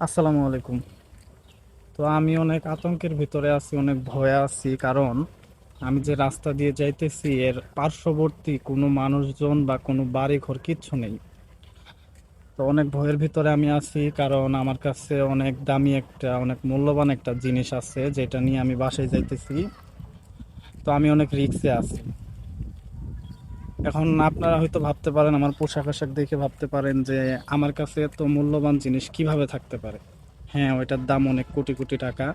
আসসালামু আলাইকুম। তো আমি অনেক আতঙ্কের ভিতরে আছি, অনেক ভয়ে আছি, কারণ আমি যে রাস্তা দিয়ে যাইতেছি এর পার্শ্ববর্তী কোনো মানুষজন বা কোনো বাড়ি ঘর কিচ্ছু নেই। তো অনেক ভয়ের ভিতরে আমি আছি, কারণ আমার কাছে অনেক দামি একটা, অনেক মূল্যবান একটা জিনিস আছে যেটা নিয়ে আমি বাসায় যাইতেছি। তো আমি অনেক রিস্কে আছি। এখন আপনারা হয়তো ভাবতে পারেন, আমার পোশাক আশাক দেখে ভাবতে পারেন যে আমার কাছে এত মূল্যবান জিনিস কিভাবে থাকতে পারে। হ্যাঁ, ওইটার দাম অনেক কোটি কোটি টাকা।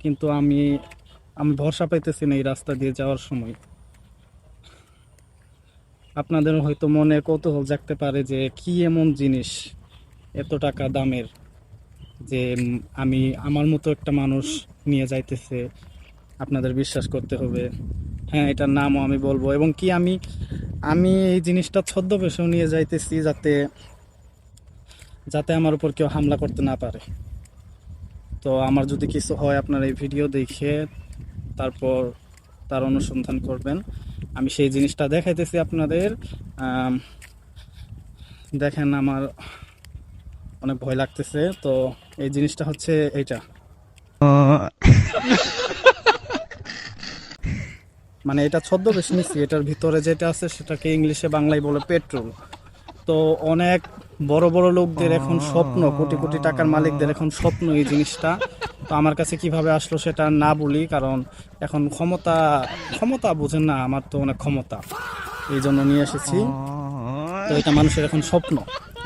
কিন্তু আমি আমি ভরসা পাইতেছি না এই রাস্তা দিয়ে যাওয়ার সময়। আপনাদের হয়তো মনে কৌতূহল জাগতে পারে যে কি এমন জিনিস এত টাকা দামের, যে আমি আমার মতো একটা মানুষ নিয়ে যাইতেছে, আপনাদের বিশ্বাস করতে হবে। হ্যাঁ, এটার নামও আমি বলবো, এবং কি আমি আমি এই জিনিসটা ছদ্মবেশেও নিয়ে যাইতেছি, যাতে যাতে আমার উপর কেউ হামলা করতে না পারে। তো আমার যদি কিছু হয়, আপনার এই ভিডিও দেখে তারপর তার অনুসন্ধান করবেন। আমি সেই জিনিসটা দেখাইতেছি আপনাদের। আম, দেখেন, আমার অনেক ভয় লাগতেছে। তো এই জিনিসটা হচ্ছে এইটা, মানে এটা ছদ্মবেশ নিচ্ছি, এটার ভিতরে যেটা আছে সেটাকে ইংলিশে বাংলায় বলে পেট্রোল। তো অনেক বড় বড় লোকদের এখন স্বপ্ন, কোটি কোটি টাকার মালিকদের এখন স্বপ্ন এই জিনিসটা। তো আমার কাছে কিভাবে আসলো সেটা না বলি, কারণ এখন ক্ষমতা, ক্ষমতা বুঝেন না, আমার তো অনেক ক্ষমতা, এই জন্য নিয়ে এসেছি। তো এটা মানুষের এখন স্বপ্ন,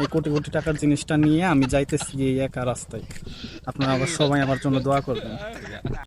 এই কোটি কোটি টাকার জিনিসটা নিয়ে আমি যাইতেছি এই একা রাস্তায়। আপনারা আবার সবাই আমার জন্য দোয়া করবেন।